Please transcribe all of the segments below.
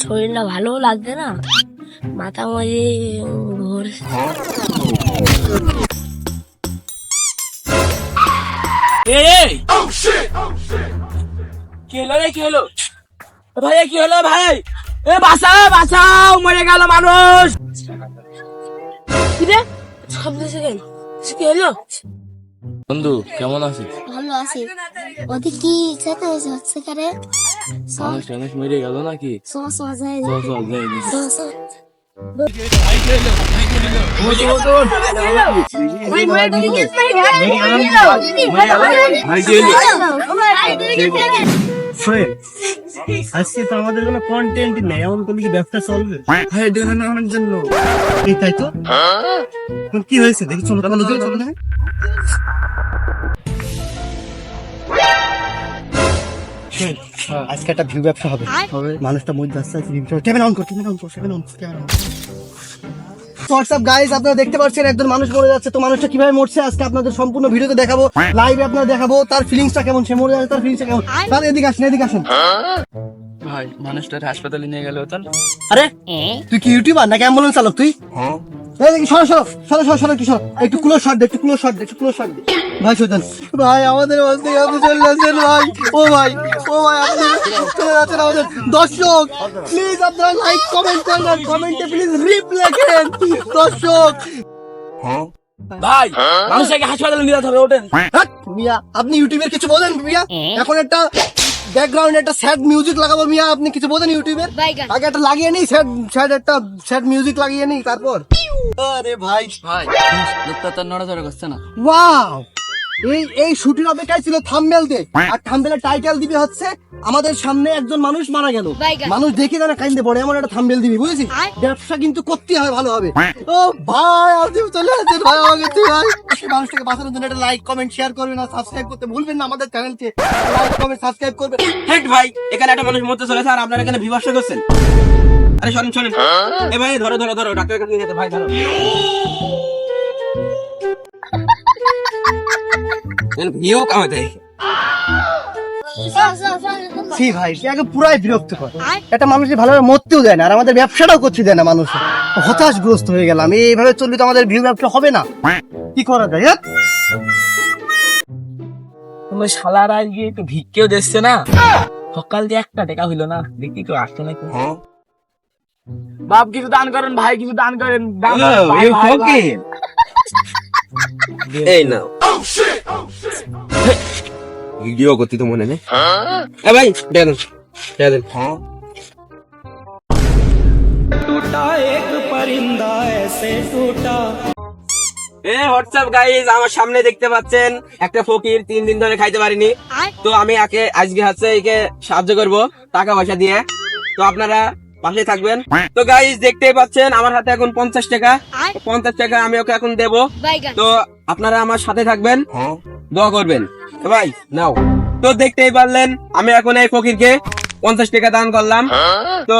শরীরটা ভালো লাগছে না, মাথা মাঝে ঘুরছে। কি হলো রে, কি হলো ভাই, কি হলো ভাই? এ বাঁচাও বাঁচাও, মরে গেল মানুষ। কি রে, শব্দ সেকেন্ড কি হলো? বন্ধু কেমন আছিস? ভালো আছি। ওদের কি যেতে হচ্ছে কারে? মানুষ টানুষ মরে গেল নাকি? সমস্যা যায় চল চল যাই আজকে তো আমাদের কোনো কন্টেন্ট নেই, এমন করলে কি ব্যবসা চলবে? ভাই দেখানোর জন্য। এই তাই তো। কি হয়েছে দেখি, চলো চলো চলো চলো। আজকে একটা ভিউ ব্যবসা হবে, মানুষটা মধ্যে আসছে। ক্যামেরা অন কর, ক্যামেরা অন কর, ক্যামেরা অন কর, ক্যামেরা অন। হোয়াটসঅ্যাপ গাইস, আপনারা দেখতে পাচ্ছেন একজন মানুষ মরে যাচ্ছে। তো মানুষটা কিভাবে মরছে আজকে আপনাদের সম্পূর্ণ ভিডিওতে দেখাবো, লাইভে আপনারা দেখাবো তার ফিলিংসটা কেমন, সে মরে যাচ্ছে তার ফিলিংসটা কেমন। তাহলে এদিকে আসেন, এদিকে আসেন। ভাই মানুষটার হাসপাতালে নিয়ে গেল তার। আরে তুই কি ইউটিউবার নাকি অ্যাম্বুলেন্স চালক তুই? সরো সরো সরো সরো সরো, একটু সরো, একটু ক্লোজ শট দে, একটু ক্লোজ শট দে, একটু ক্লোজ শট দে। ভাই সুজন ভাই, আমাদের মধ্যে আপনি চলে যাচ্ছেন ভাই। ও ভাই, ও ভাই, আপনি চলে যাচ্ছেন আমাদের। দর্শক প্লিজ আপনারা লাইক কমেন্ট করেন, আর কমেন্টে প্লিজ রিপ লেখেন দর্শক। ভাই মানুষটাকে হাসপাতালে নিয়ে যেতে হবে, ওঠেন। হ্যাট, মিয়া আপনি ইউটিউবের কিছু বলেন মিয়া? এখন একটা ব্যাকগ্রাউন্ডে একটা স্যাড মিউজিক লাগাবো মিয়া, আপনি কিছু বলেন ইউটিউবের? আগে একটা লাগিয়ে নিই, একটা স্যাড মিউজিক লাগিয়ে নিই তারপর। আরে ভাই ভাই লোকটা তার নড়াচড়া করছে না। ওয়াও, এই শুটিং অপেক্ষায় ছিল থাম্বনেল দে, আর থাম্বনেলের টাইটেল দিবি হচ্ছে আমাদের সামনে একজন মানুষ মারা গেল। মানুষ দেখে জানা কাইন্দে পড়ে, এমন একটা থাম্বনেল দিবি, বুঝেছিস? ব্যবসা কিন্তু করতে হয় ভালো হবে। ও ভাই আপনি চলে আসছেন ভাই, আমাকে তুই ভাই এই মানুষটাকে বাঁচানোর জন্য একটা লাইক কমেন্ট শেয়ার করবেন, আর সাবস্ক্রাইব করতে ভুলবেন না আমাদের চ্যানেলকে। লাইক কমেন্ট সাবস্ক্রাইব করবেন। হেড ভাই, এখানে একটা মানুষ মরতে চলেছে আর আপনারা এখানে বিভৎস করছেন। আরে শোনেন শোনেন, এ ভাই ধরো ধরো ধরো, ডাক্তারের কাছে নিয়ে যেতে ভাই, ধরো। ভিউ কামাতে সি ভাই, সে আগে পুরাই বিরক্ত করে। একটা মানুষ ভালোভাবে মরতেও দেয় না, আর আমাদের ব্যবসাটাও করতে দেয় না। মানুষ হতাশগ্রস্ত হয়ে গেলাম। এইভাবে চললে তো আমাদের ভিউ ব্যবসা হবে না। কি করা যায়? তোমার শালার আজকে একটু ভিক্ষেও দিচ্ছে না, সকাল দিয়ে একটা টাকা হইলো না, দেখি কেউ আসছে নাকি। বাপ কিছু দান করেন ভাই, কিছু দান করেন। এই নাও ভিডিও করতে তো মনে নেই। এ ভাই দেন দেন। হোয়াটসঅ্যাপ গাইজ, আমার সামনে দেখতে পাচ্ছেন একটা ফকির 3 দিন ধরে খাইতে পারিনি। তো আমি আজকে হচ্ছে একে সাহায্য করব টাকা পয়সা দিয়ে। তো আপনারা পাশে থাকবেন। তো গাইজ দেখতেই পাচ্ছেন আমার হাতে এখন 50 টাকা। 50 টাকা আমি ওকে এখন দেব। তো আপনারা আমার সাথে থাকবেন, দোয়া করবেন। তো ভাই নাও। তো দেখতেই পারলেন আমি এখন এই ফকিরকে 50 টাকা দান করলাম। তো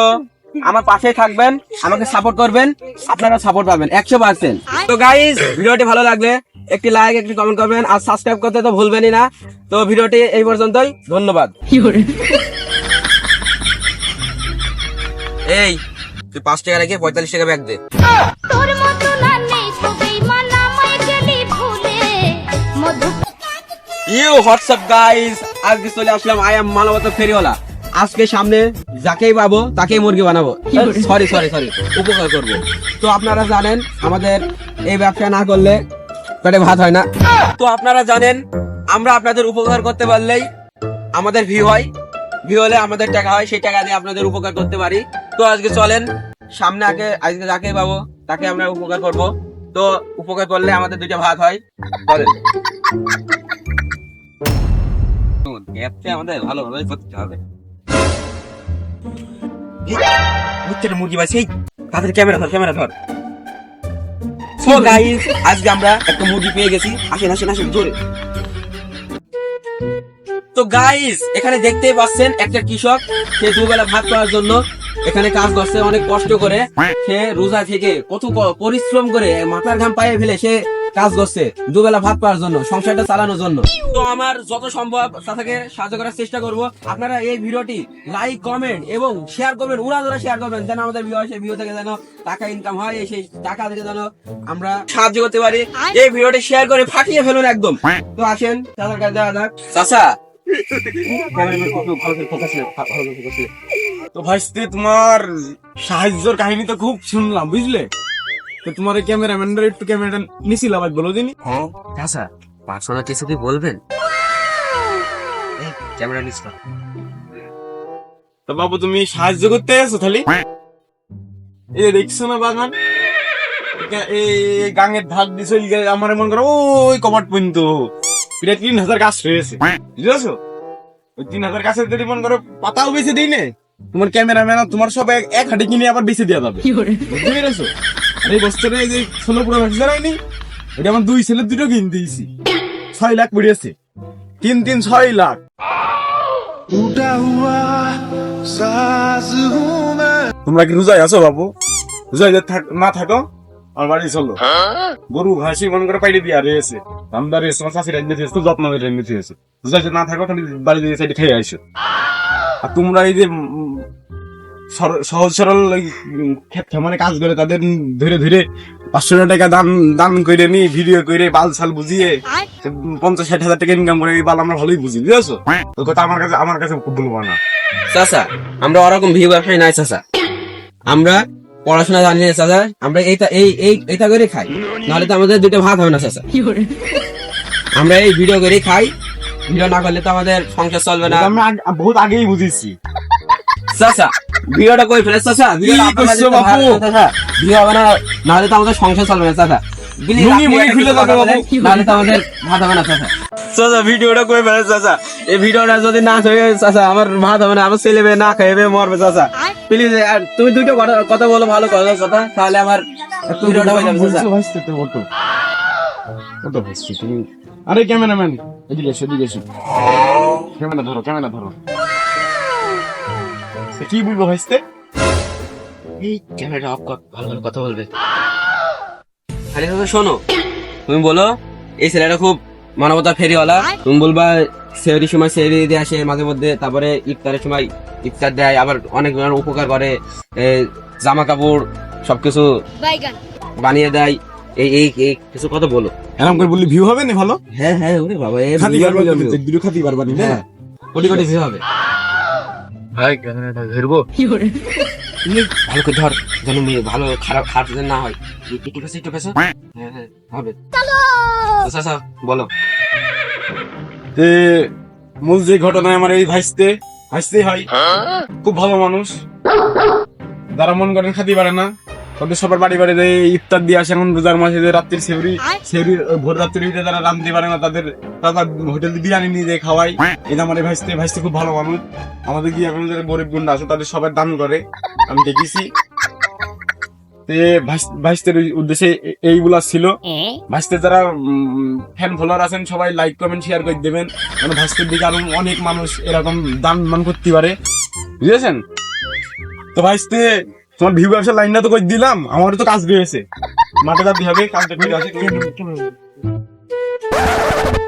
আমার পাশে থাকবেন, আমাকে সাপোর্ট করবেন, আপনারা সাপোর্ট পাবেন 100%। তো গাইজ ভিডিওটি ভালো লাগলে একটি লাইক, একটি কমেন্ট করবেন, আর সাবস্ক্রাইব করতে তো ভুলবেনই না। তো ভিডিওটি এই পর্যন্তই, ধন্যবাদ। এই তুই 5 টাকা রেখে 45 টাকা ব্যাগ দে। ইউ হোয়াটসঅ্যাপ গাইজ, আজকে চলে আসলাম আই এম মানবতা ফেরিওয়ালা। আজকে সামনে যাকেই পাবো তাকেই মুরগি বানাবো, সরি সরি সরি উপকার করবো। তো আপনারা জানেন আমাদের এই ব্যবসা না করলে পেটে ভাত হয় না। তো আপনারা জানেন আমরা আপনাদের উপকার করতে পারলেই আমাদের ভিউ হয়, ভিউ হলে আমাদের টাকা হয়, সেই টাকা দিয়ে আপনাদের উপকার করতে পারি। তো আজকে চলেন সামনে আজকে যাকেই পাবো তাকে আমরা উপকার করব। তো উপকার করলে আমাদের 2টা ভাত হয়। চলেন, আমাদের ভালোভাবে করতে হবে। মুরগি ভাই, সেই তাদের ক্যামেরা ধর, ক্যামেরা ধর। সো গাইস আজকে আমরা একটা মুরগি পেয়ে গেছি। আসেন আসেন আসেন জোরে। তো গাইস এখানে দেখতেই পাচ্ছেন একটা কৃষক, সে দুবেলা ভাত পাওয়ার জন্য এখানে কাজ করছে অনেক কষ্ট করে। সে রোজা থেকে কত পরিশ্রম করে মাথার ঘাম পায়ে ফেলে সে কাজ করছে দুবেলা ভাত পাওয়ার জন্য, সংসারটা চালানোর জন্য। তো আমার যত সম্ভব তাকে সাহায্য করার চেষ্টা করব। আপনারা এই ভিডিওটি লাইক, কমেন্ট এবং শেয়ার করবেন, উড়াধুরা শেয়ার করবেন, যেন আমাদের ভিউ আসে, ভিউ থেকে যেন টাকা ইনকাম হয়, সেই টাকা থেকে যেন আমরা সাহায্য করতে পারি। এই ভিডিওটি শেয়ার করে ফাটিয়ে ফেলুন একদম। তো আসেন চাচার কাছে যাওয়া যাক। চাচা তো ভাইস্তে তোমার সাহায্যের কাহিনী তো খুব শুনলাম, বুঝলে? তো তোমার ক্যামেরাম্যানরা একটু ক্যামেরাটা নিছিলাম, বলো দিনি। চাচা পার্সোনাল কিছু কি বলবেন? ক্যামেরা নিস না। তো বাবু তুমি সাহায্য করতে এসো তাহলে? এই দেখছো না বাগান, এই গাঙের ধার দিছে, আমার মন করো ওই কমাট পর্যন্ত প্রায় 3000 গাছ রয়েছে, বুঝেছো? ওই 3000 গাছের যদি মন করো পাতাও বেঁচে দিই না, তোমার ক্যামেরাম্যান তোমার সব এক হাটে কিনে আবার বেঁচে দেওয়া যাবে, বুঝতে পেরেছো? আর এই বছরে এই যে 16 পুরো ভ্যাকসিন হয়নি, এটা আমার 2 ছেলে 2টো কিনে দিয়েছি, 6 লাখ পড়েছে, 3 6 লাখ। তোমরা কি রোজায় আছো বাবু? রোজায় না থাকো আমার বাড়ি চলো, গরু ঘাসি মন করে পাইলে দিয়ে রয়েছে, আমদার তোমার চাষি রাজনীতি হয়েছে, খুব যত্ন করে রাজনীতি হয়েছে। রোজায় না থাকো তাহলে বাড়ি দিয়ে সাইডে খেয়ে আসো। আর তোমরা এই যে সহজ সরল ক্ষেত খামারে কাজ করে তাদের ধরে ধরে 500 টাকা দান করে নি, ভিডিও করে বাল ছাল বুঝিয়ে 50-60 হাজার টাকা ইনকাম করে, এই বাল আমরা ভালোই বুঝি, বুঝেছো? তো কথা আমার কাছে বলবো না চাচা, আমরা ওরকম ভিউ ব্যবসায়ী নাই চাচা, আমরা পড়াশোনা জানি না চাচা, আমরা এইটা করে খাই, নাহলে তো আমাদের 2টা ভাত হবে না চাচা। আমরা এই ভিডিও করে খাই, ভিডিও না করলে তো আমাদের সংসার চলবে না। আমি বহুত আগেই বুঝেছি চাচা ভিডিওটা কই ফেলে চাচা, ভিডিও হবে না, নাহলে তো আমাদের সংসার চলবে না চাচা। নাহলে তো আমাদের ভাত হবে না চাচা। চাচা ভিডিওটা কই ফেলে চাচা, এই ভিডিওটা যদি না হয়ে চাচা আমার ভাত হবে না, আমার ছেলে মেয়ে না খাইবে মরবে চাচা। প্লিজ তুমি 2টো কথা বলো, ভালো কথা, তাহলে আমার ভিডিওটা হয়ে যাবে চাচা। আরে ক্যামেরাম্যান এদিকে এসো, ক্যামেরা ধরো। কি বলবো ভাইস্তে? এই ক্যামেরা অফ কর, ভালো কথা বলবে। আরে দাদা শোনো, তুমি বলো এই ছেলেটা খুব মানবতা ফেরিওয়ালা, তুমি বলবা সেহরির সময় সেহরি দিয়ে আসে মাঝে মধ্যে, তারপরে ইফতারের সময় ইফতার দেয়, আবার অনেক উপকার করে, জামা কাপড় সবকিছু বানিয়ে দেয়, এই কিছু কথা বলো। এরকম করে বললি ভিউ হবে না ভালো? হ্যাঁ ওরে বাবা, খাতি পারবানি না, কোটি ভিউ হবে। ভাই ক্যামেরাটা ধরবো, তুমি ভালো করে ধর, যেন ভালো খারাপ যেন না হয়। একটু পেছো। হ্যাঁ হবে। আচ্ছা বলো। মূল যে ঘটনায় আমার এই ভাইস্তে হয়, খুব ভালো মানুষ, যারা মন করেন খাতি পারে না, তাদের সবার বাড়ি ইফতার দিয়ে আসে। এখন রোজার মাসে রাত্রির সেহরি ভোর রাত্রিতে যারা রাঁধতে পারে না, তাদের হোটেল বিরিয়ানি নিয়ে দিয়ে খাওয়াই। এটা আমার ভাইস্তে খুব ভালো মানুষ। আমাদের কি এখন যারা গরিব গুন্ডা আছে তাদের সবার দান করে, আমি দেখেছি। ভাইস্তের উদ্দেশ্যে এইগুলা ছিল। ভাইস্তের যারা ফ্যান ফলোয়ার আছেন সবাই লাইক কমেন্ট শেয়ার করে দেবেন, মানে ভাইস্তের দিকে আরো অনেক মানুষ এরকম দান করতে পারে, বুঝেছেন? তো ভাইস্তে তোমার ভিউ ব্যবসা লাইনটা তো করে দিলাম, আমারও তো কাজ রয়েছে, মাঠে যাতে হবে, কাজটা করে আসে।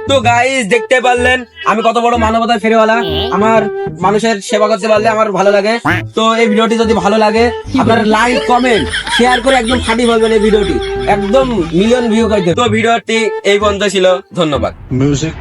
তো গাইস দেখতে পারলেন আমি কত বড় মানবতা ফেরিওয়ালা, আমার মানুষের সেবা করতে পারলে আমার ভালো লাগে। তো এই ভিডিওটি যদি ভালো লাগে আপনারা লাইক কমেন্ট শেয়ার করে একদম ফাটি বলবেন, এই ভিডিওটি একদম মিলিয়ন ভিউ করে দেবেন। তো ভিডিওটি এই পর্যন্ত ছিল, ধন্যবাদ। Music